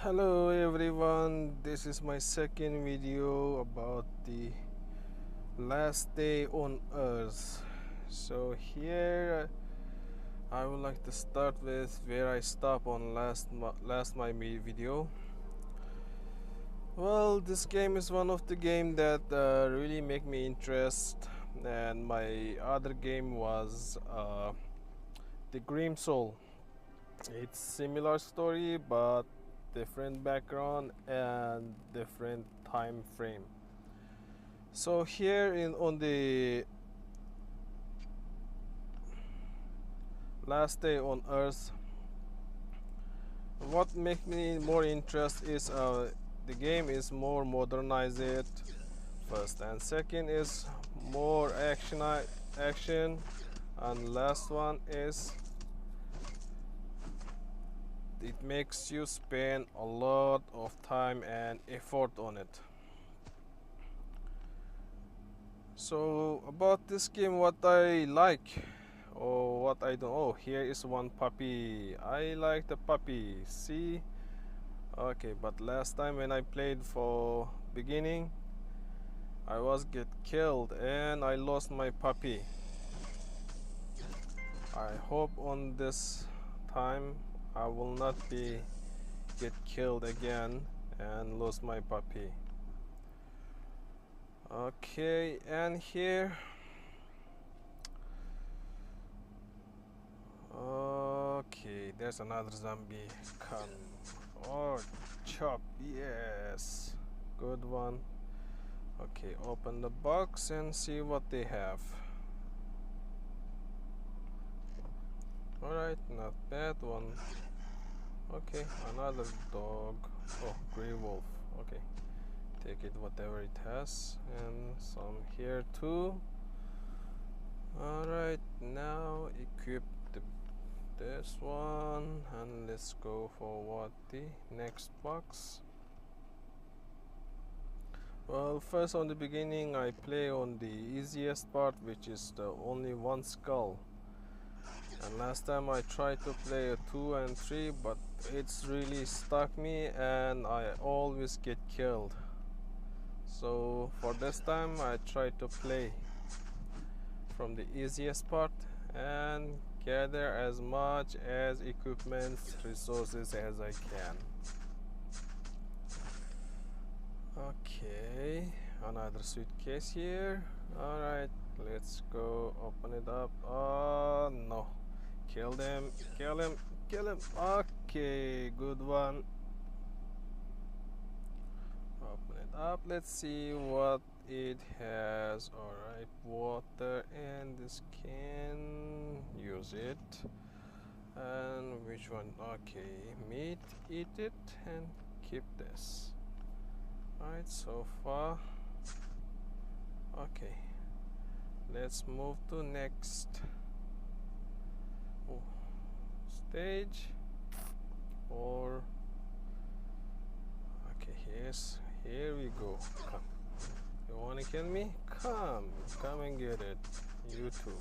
Hello everyone, this is my second video about the last day on earth. So here I would like to start with where I stopped on last my video. Well, this game is one of the game that really make me interest, and my other game was the Grim Soul. It's similar story but different background and different time frame. So here in on the last day on earth, what makes me more interest is the game is more modernized first, and second is more action, and last one is it makes you spend a lot of time and effort on it. So about this game, what I like or what I don't. Oh, here is one puppy. I like the puppy. See? Okay, but last time when I played for beginning, I was get killed and I lost my puppy. I hope on this time I will not be get killed again and lose my puppy. Okay, and here okay, there's another zombie. Come. Oh, chop. Yes. Good one. Okay, open the box and see what they have. Alright, not bad one. Okay, another dog. Oh, gray wolf. Okay, take it whatever it has. And some here too. Alright, now equip this one and let's go for what the next box. Well, first on the beginning I play on the easiest part, which is the only one skull. And last time I tried to play a 2 and 3, but it's really stuck me and I always get killed. So for this time I try to play from the easiest part and gather as much as equipment resources as I can. Okay, another suitcase here. Alright, let's go open it up. Oh no, kill them, kill him, kill him. Okay, good one. Open it up, let's see what it has. Alright, water, and this can use it. And which one? Okay, meat, eat it and keep this. Alright, so far okay, let's move to next stage. Or okay, here we go. Come, you wanna kill me? Come and get it. You too.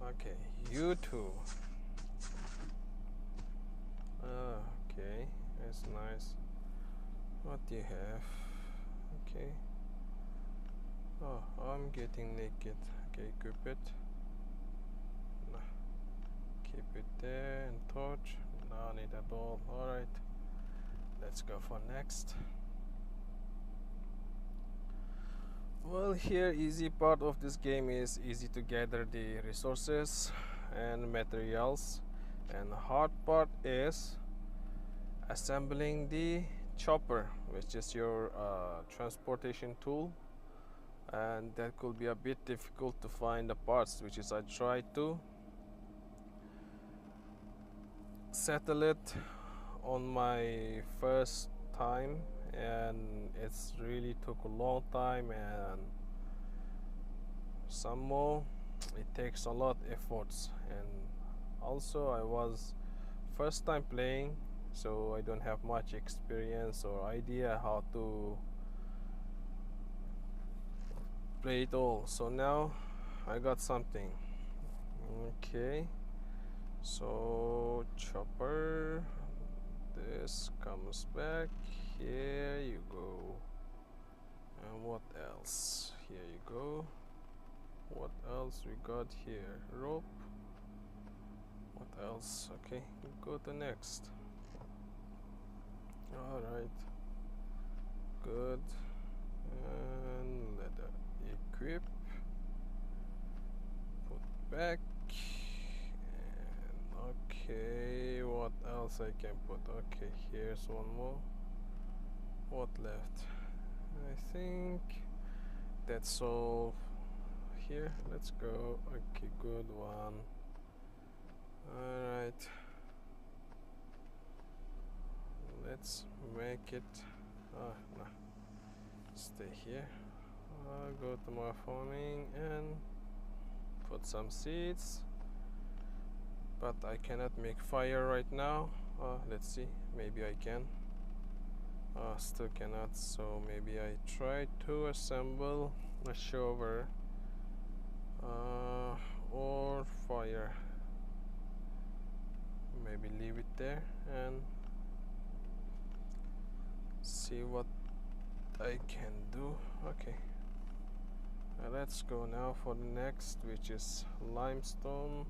Okay, you too. Okay, that's nice. What do you have? Okay. Oh, I'm getting naked. Okay, equip it. Nah. Keep it there and torch. No need at all. Alright. Let's go for next. Well, here easy part of this game is easy to gather the resources and materials, and the hard part is assembling the chopper, which is your transportation tool, and that could be a bit difficult to find the parts, which is I tried to settle it on my first time, and it's really took a long time, and some more it takes a lot efforts. And also I was first time playing, so I don't have much experience or idea how to play it all. So now I got something. Okay, so chopper, this comes back. Here you go. And what else? Here you go. What else we got here? Rope. What else? Okay, go to next. All right. Good. And leather. Equip. Put back. And okay, what else I can put? Okay, here's one more. What left? I think that's all here. Let's go. Okay, good one. All right. Let's make it. No. Stay here. Go to my farming and put some seeds. But I cannot make fire right now. Let's see. Maybe I can. Still cannot. So maybe I try to assemble a shovel or fire. Maybe leave it there and see what I can do. Okay, let's go now for the next, which is limestone.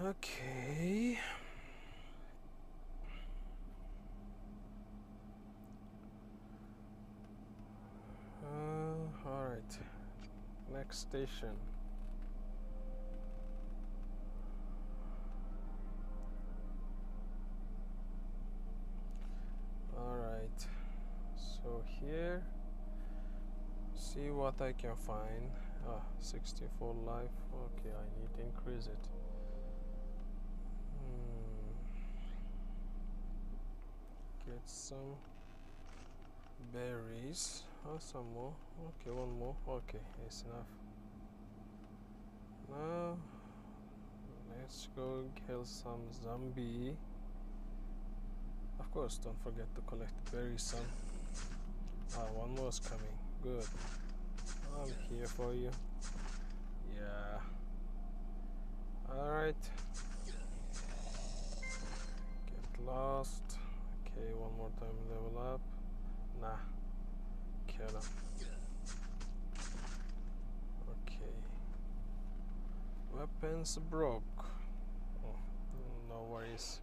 Okay. All right, next station. Alright, so here, see what I can find. 64 life. Okay, I need to increase it. Get some berries. Some more. Okay, one more. Okay, it's enough. Now let's go kill some zombie. Of course, don't forget to collect the berries, son. One more is coming. Good. I'm here for you. Yeah. Alright. Get lost. Okay, one more time level up. Nah. Kill him. Okay. Weapons broke. Oh, no worries.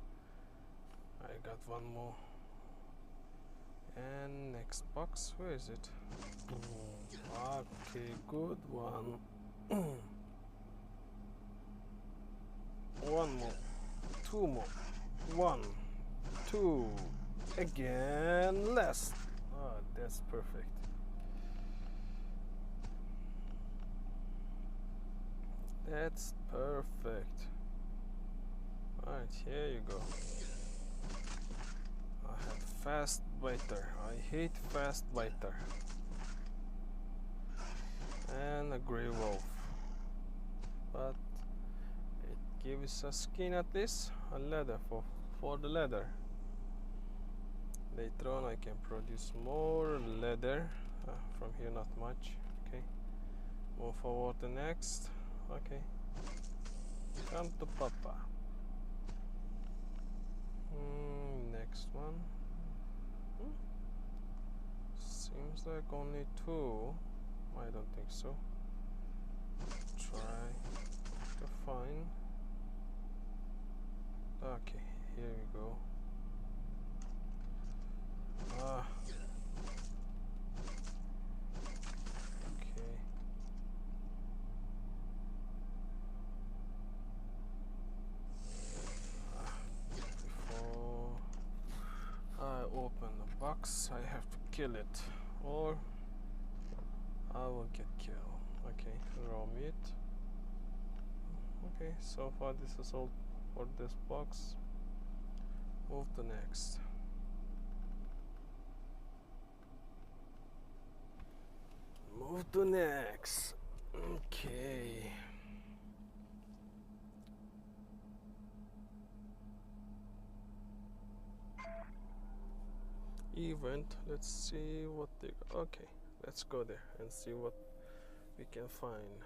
I got one more. And next box, where is it? Okay, good one. One more. Two more. 1, 2. Again, last. That's perfect. That's perfect. Alright, here you go. I have fast biter. I hate fast biter. And a grey wolf. But it gives a skin at least, a leather for the leather. Later on I can produce more leather. From here not much. Okay. Move forward to next. Okay. Come to Papa. Next one. Seems like only 2. I don't think so. Try to find. Okay, here we go. Okay. Before I open the box, I have to kill it, or I will get killed. Okay, raw meat. Okay, so far this is all for this box. Move to next. Move to next. Okay. Event. Let's see what they. Okay, let's go there and see what we can find.